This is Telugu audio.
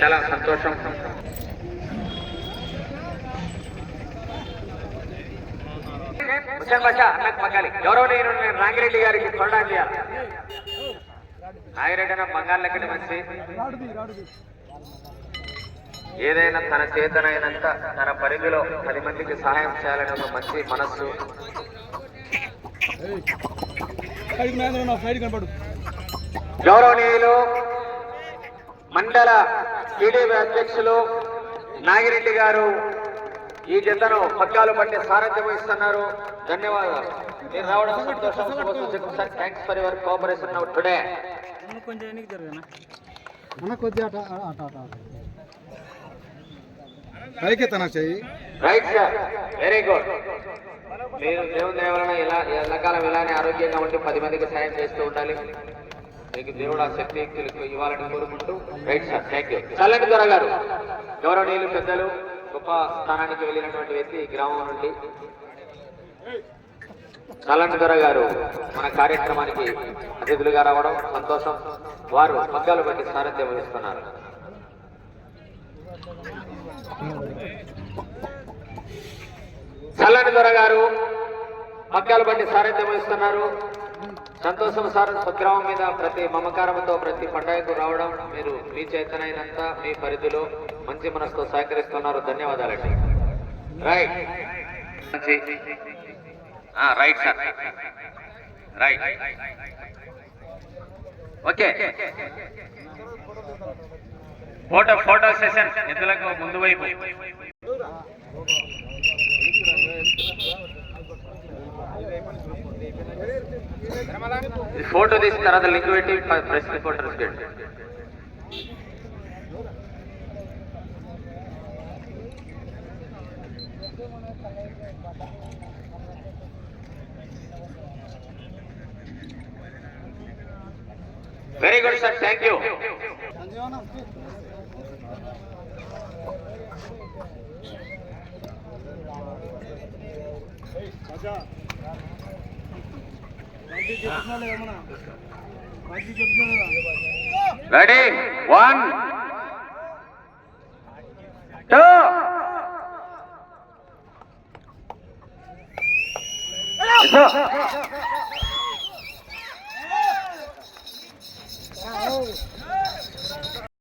చాలా సంతోషం. హుసేన్ బాషా అన్నకు మగ్గాలి గౌరవనీయులు నాగిరెడ్డి గారికి చూడడానికి చేయాలి. నాగిరెడ్డి అన్న మగ్గాలి లెక్కటి మంచి ఏదైనా తన చేతనైనంత తన పరిధిలో 10 మందికి సహాయం చేయాలనే ఒక మంచి మనస్సు. గౌరవనీయులు మండల టీడీపీ అధ్యక్షులు నాగిరెడ్డి గారు ఈ జతను పగ్గాలు పట్టి సారథ్యం వహిస్తున్నారు. ధన్యవాదాలు. మీరు రావడం సంతోషం. Sir thanks for your cooperation now today. Right sir, very good. మీరు దేవుని దేవరణ ఇలా ఎల్లకాలం ఇలానే ఆరోగ్యంగా ఉండి 10 మందికి సాయం చేస్తూ ఉండాలి. మీకు దేవుడు ఆ శక్తి ఇవ్వాలని కోరుకుంటూ. Right sir, thank you. చల్లండి దొర గారు గౌరవనీయులు పెద్దలు గొప్ప స్థానానికి వెళ్ళినటువంటి వ్యక్తి గ్రామం నుండి చల్లండి దొర గారు మన కార్యక్రమానికి అతిథులుగా రావడం సంతోషం. వారు పగ్గాలు బట్టి సారథ్యం వహిస్తున్నారు. చల్లండి దొర గారు పగ్గాలు బట్టి సారథ్యం వహిస్తున్నారు. సంతోషం సార్. స్వగ్రామం మీద ప్రతి మమకారంతో ప్రతి పండుగకు రావడం, మీరు మీ చేతనైనంత మీ పరిధిలో మంచి మనసుతో సహకరిస్తున్నారు. ధన్యవాదాలండి. Right right sir, right okay. Photo session ఎద్దులకు ముందు వైపు ఫోటో తీసిన తర్వాత లింక్ పెట్టి ప్రెస్ రిపోర్టర్స్ పెట్టి very good sir, thank you. Ready 1 2